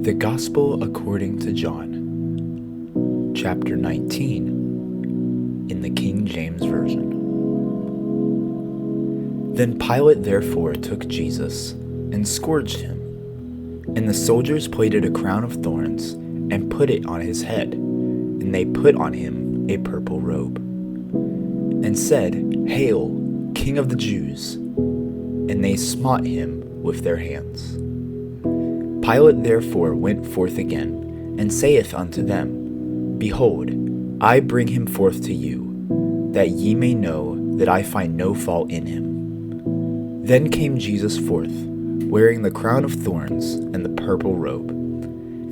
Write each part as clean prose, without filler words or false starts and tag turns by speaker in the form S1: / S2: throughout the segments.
S1: The Gospel according to John, chapter 19, in the King James Version. Then Pilate therefore took Jesus and scourged him, and the soldiers plaited a crown of thorns and put it on his head, and they put on him a purple robe, and said, Hail, King of the Jews! And they smote him with their hands. Pilate therefore went forth again, and saith unto them, Behold, I bring him forth to you, that ye may know that I find no fault in him. Then came Jesus forth, wearing the crown of thorns and the purple robe.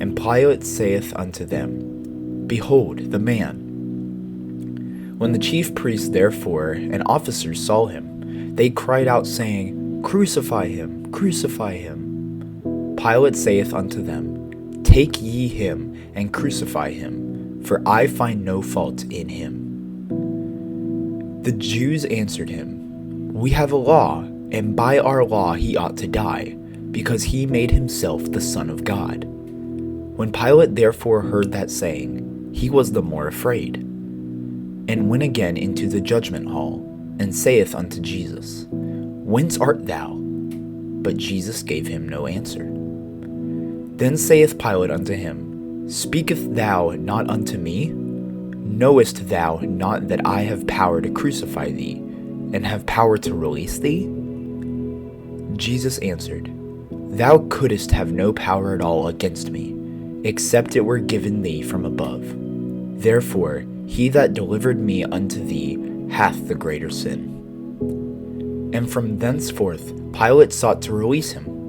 S1: And Pilate saith unto them, Behold the man. When the chief priests therefore and officers saw him, they cried out, saying, Crucify him, crucify him. Pilate saith unto them, Take ye him, and crucify him, for I find no fault in him. The Jews answered him, We have a law, and by our law he ought to die, because he made himself the Son of God. When Pilate therefore heard that saying, he was the more afraid, and went again into the judgment hall, and saith unto Jesus, Whence art thou? But Jesus gave him no answer. Then saith Pilate unto him, Speakest thou not unto me? Knowest thou not that I have power to crucify thee, and have power to release thee? Jesus answered, Thou couldst have no power at all against me, except it were given thee from above. Therefore he that delivered me unto thee hath the greater sin. And from thenceforth Pilate sought to release him.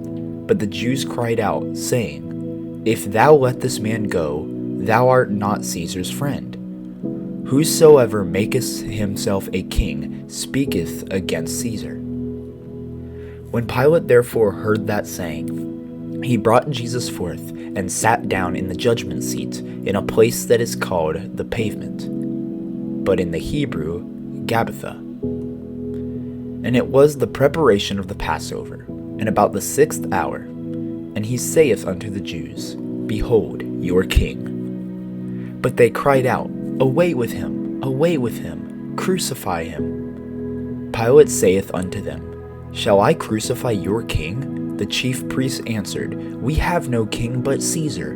S1: But the Jews cried out, saying, If thou let this man go, thou art not Caesar's friend. Whosoever maketh himself a king speaketh against Caesar. When Pilate therefore heard that saying, he brought Jesus forth, and sat down in the judgment seat, in a place that is called the Pavement, but in the Hebrew, Gabbatha. And it was the preparation of the Passover, and about the 6th hour. And he saith unto the Jews, Behold your king. But they cried out, Away with him, crucify him. Pilate saith unto them, Shall I crucify your king? The chief priests answered, We have no king but Caesar.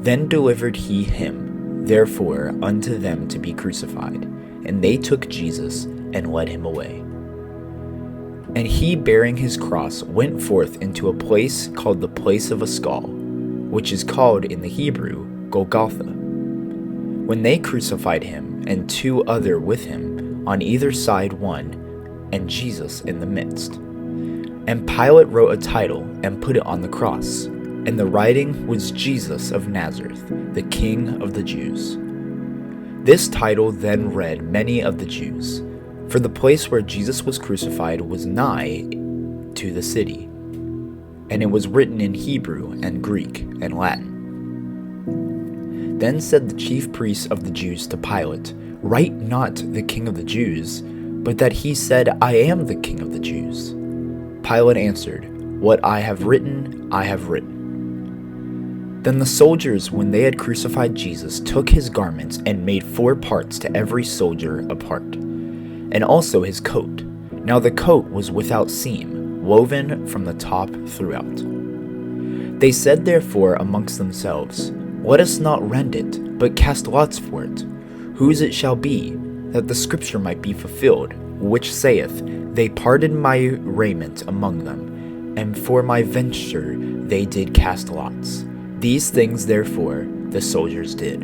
S1: Then delivered he him, therefore, unto them to be crucified. And they took Jesus, and led him away. And he, bearing his cross, went forth into a place called the place of a skull, which is called in the Hebrew Golgotha. When they crucified him, and 2 other with him, on either side one, and Jesus in the midst. And Pilate wrote a title, and put it on the cross, and the writing was Jesus of Nazareth, the King of the Jews. This title then read many of the Jews, for the place where Jesus was crucified was nigh to the city, and it was written in Hebrew and Greek and Latin. Then said the chief priests of the Jews to Pilate, Write not the King of the Jews, but that he said, I am the King of the Jews. Pilate answered, What I have written, I have written. Then the soldiers, when they had crucified Jesus, took his garments and made 4 parts to every soldier a part, and also his coat. Now the coat was without seam, woven from the top throughout. They said therefore amongst themselves, Let us not rend it, but cast lots for it, whose it shall be, that the scripture might be fulfilled, which saith, They parted my raiment among them, and for my venture they did cast lots. These things therefore the soldiers did.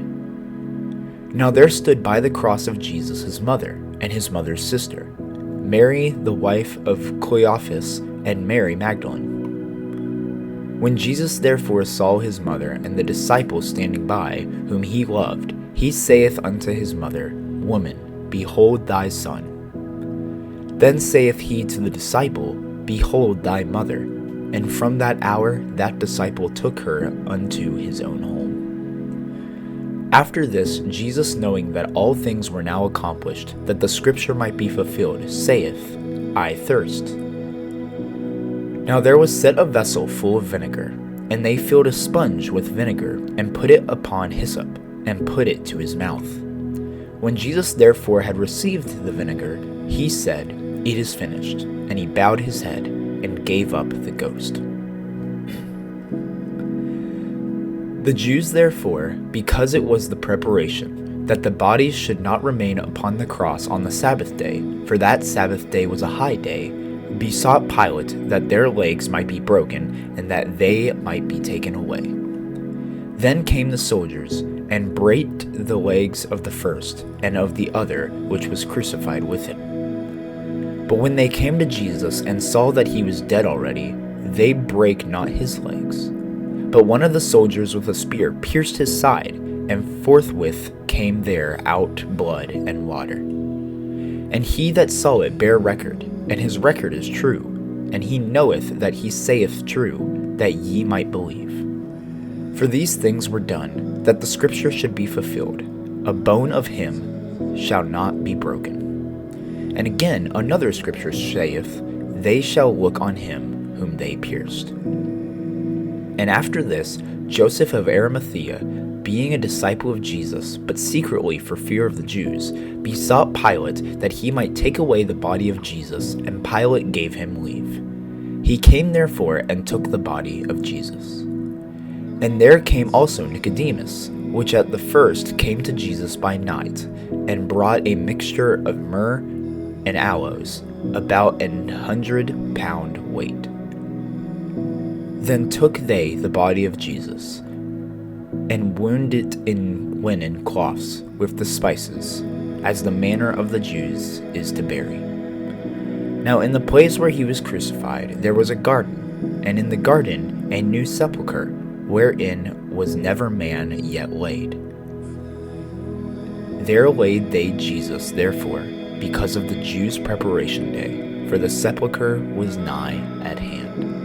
S1: Now there stood by the cross of Jesus his mother, and his mother's sister, Mary the wife of Cleophas, and Mary Magdalene. When Jesus therefore saw his mother and the disciple standing by, whom he loved, he saith unto his mother, Woman, behold thy son. Then saith he to the disciple, Behold thy mother. And from that hour that disciple took her unto his own home. After this, Jesus, knowing that all things were now accomplished, that the scripture might be fulfilled, saith, I thirst. Now there was set a vessel full of vinegar, And they filled a sponge with vinegar, and put it upon hyssop, and put it to his mouth. When Jesus therefore had received the vinegar, he said, "It is finished." And he bowed his head, and gave up the ghost. The Jews therefore, because it was the preparation, that the bodies should not remain upon the cross on the Sabbath day, for that Sabbath day was a high day, besought Pilate that their legs might be broken, and that they might be taken away. Then came the soldiers, and brake the legs of the first, and of the other which was crucified with him. But when they came to Jesus, and saw that he was dead already, they brake not his legs. But one of the soldiers with a spear pierced his side, and forthwith came there out blood and water. And he that saw it bare record, and his record is true, and he knoweth that he saith true, that ye might believe. For these things were done, that the scripture should be fulfilled, a bone of him shall not be broken. And again another scripture saith, they shall look on him whom they pierced. And after this, Joseph of Arimathea, being a disciple of Jesus, but secretly for fear of the Jews, besought Pilate that he might take away the body of Jesus, and Pilate gave him leave. He came therefore and took the body of Jesus. And there came also Nicodemus, which at the first came to Jesus by night, and brought a mixture of myrrh and aloes, about 100 pound weight. Then took they the body of Jesus, and wound it in linen cloths with the spices, as the manner of the Jews is to bury. Now in the place where he was crucified there was a garden, and in the garden a new sepulchre, wherein was never man yet laid. There laid they Jesus therefore, because of the Jews' preparation day, for the sepulchre was nigh at hand.